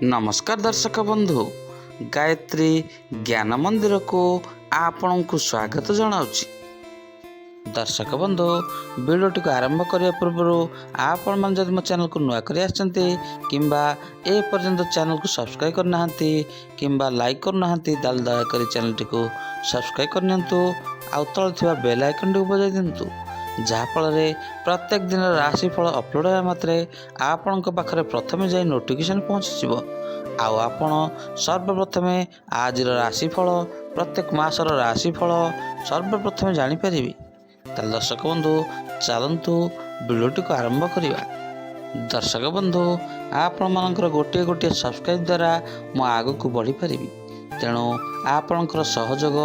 नमस्कार दर्शक बंधु, गायत्री ज्ञान मंदिर को आपण को स्वागत जनाऊँगी। दर्शक बंधु, वीडियोटी को आरंभ करने पूर्व आपण मैंने जब मो चैनल को नुआ कर किंबा ए पर्यंत चैनल को सब्सक्राइब करना कि लाइक करना दयाकोरी चैनल टी को सब्सक्राइब करनी आउ तल थी बेल आइकन टी बजाई दिंतु, जहाँफल प्रत्येक दिन राशिफल अपलोड होगा मात्रे आपण पाखे प्रथम जाई नोटिफिकेशन पहुँचीज। आउ आपण सर्वप्रथम आज राशिफल प्रत्येक मासर राशिफल सर्वप्रथम जापर। ताल दर्शक बंधु, चलतु वीडियोटी को आरंभ करवा। दर्शक बंधु, आपण मानकर गोटे गोटे सब्सक्राइब द्वारा मु आग को बढ़ी पारि, तेणु आपणकर सहयोग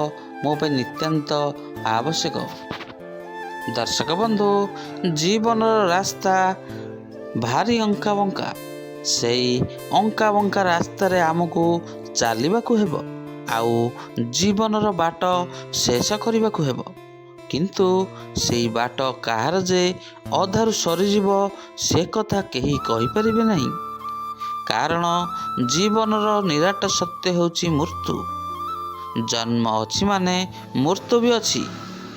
मो पे नित्यांत आवश्यक। दर्शक बंधु, जीवन रास्ता भारी अंका बंका, से अंका बंका रास्तार आमको चलवाक हेब, आउ जीवनर बाट शेष करने को हेब। किंतु से बाट कहार जे अधारु सरीजीव से कथा केही कहि परिबे नहीं, कारण जीवनर निराट सत्य होची मृत्यु। जन्म अछि माने मृत्यु भी अछि।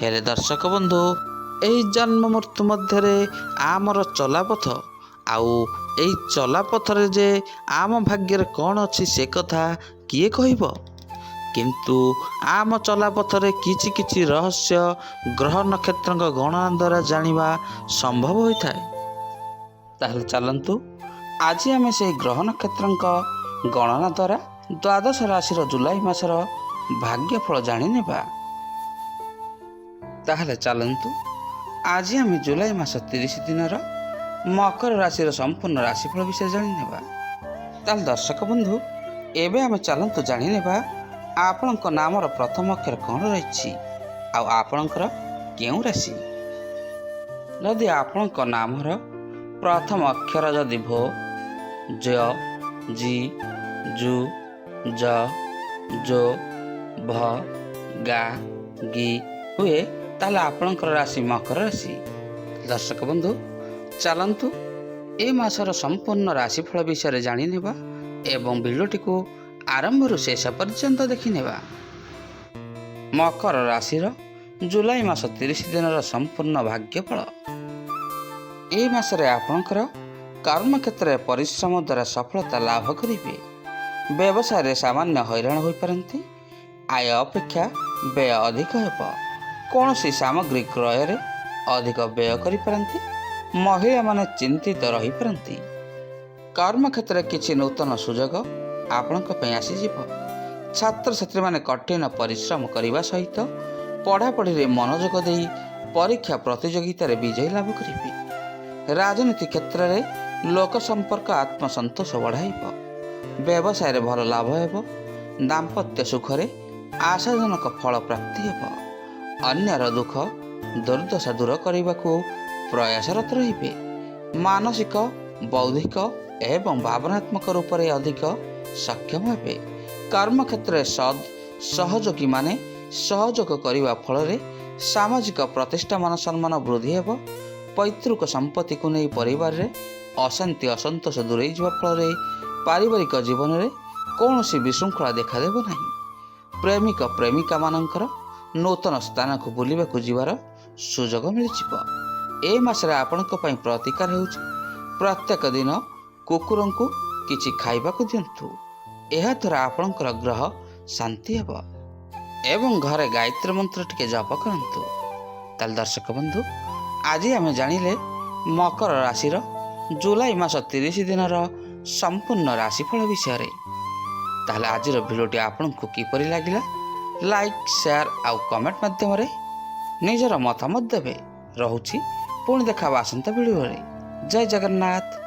हेले दर्शक बंधु, एही जन्म मृत्यु मध्यरे आमर चलापथ, आउ एही चलापथरे जे आम भाग्यर कौन अछि से कथा किए कहिब। किंतु आम चलापथरे किछि किछि रहस्य ग्रह नक्षत्र गणना द्वारा जानिबा संभव होता है। ताहले चलंतु आज आम से ग्रह नक्षत्र गणना द्वारा द्वादश राशि जुलाई मासर भाग्यफल जानिनेबा। ताहले चलंतु आज आम जुलाई मास 30 दिन मकर राशि संपूर्ण राशिफल विषय जानिनेबा। ताहले दर्शक बंधु, एबे आम चलंतु जानिनेबा आपणक नामर प्रथम अक्षर कौन रही, आपणकर केउं राशि। जदि आपणक नामर प्रथम अक्षर जदि भो, ज, जी, जु, ज, जो, भ, गा, गी हुए, ताले आपणकर राशि मकर राशि। दर्शक बंधु, चलंतु ए मासर संपूर्ण राशिफल विषय जानिनेबा एवं वीडियोटी को आरंभ शेष पर्यंत देखिनेबा। मकर राशि जुलाई मास 30 दिन संपूर्ण भाग्यफल। ए मासरे आपणकर कर्म क्षेत्र परिश्रम द्वारा सफलता लाभ करेंगे। व्यवसाय सामान्य हैरान हो पारती। आय अपेक्षा व्यय अधिक हेब। कौन सी सामग्री क्रय अधिक व्यय करिपारती। महिला माने चिंतित रही पारती। कर्म क्षेत्र किछि नूतन सुजोग आपणक पे आसीजिव। छात्र छात्री माने कठिन परिश्रम करने सहित पढ़ापढ़ी रे मनोयोग दे परीक्षा प्रतियोगिता रे विजय लाभ करेंगे। राजनीति क्षेत्र में लोक संपर्क आत्मसंतोष बढ़ाइब। व्यवसाय रे भल लाभ हेब। दाम्पत्य सुखरे आशाजनक फल प्राप्ति हेब। अन्यर दुख दुर्दशा दूर करने को प्रयासरत रहिबे। मानसिक बौद्धिक एवं भावनात्मक रूप से अधिक सक्षम हेबे। कर्म क्षेत्र सहयोगी माने सहयोग करने फल सामाजिक प्रतिष्ठा मान सम्मान वृद्धि हेब। पैतृक संपत्ति को नहीं परिवार रे अशांति असंतोष दूरे जावा फल पारिवारिक जीवन में कौन सी विशृंखला देखादेव नहीं। प्रेमिक प्रेमिका मानकर नूतन स्थान को बुलवा जीवार सुजोग मिल। ए मासरे आपणक पई प्रतिकार होउछि। प्रत्येक दिन कुकुर को किछि खाइबा को दिंतु। एहा द्वारा आपणकर ग्रह शांति हेब एवं घरे गायत्री मंत्र टिके जप करंतु। ताल दर्शक बंधु, आज आम जानिले मकर राशि जुलाई मास 30 दिन संपूर्ण राशिफल विषय। ताहले आज भिडियोटी आपको किपरि लागिला, लाइक शेयर आउ कमेंट माध्यम निजर मतामत देवे। रहुछि पुणी देखा आसंता भिडियो रे। जय जगन्नाथ।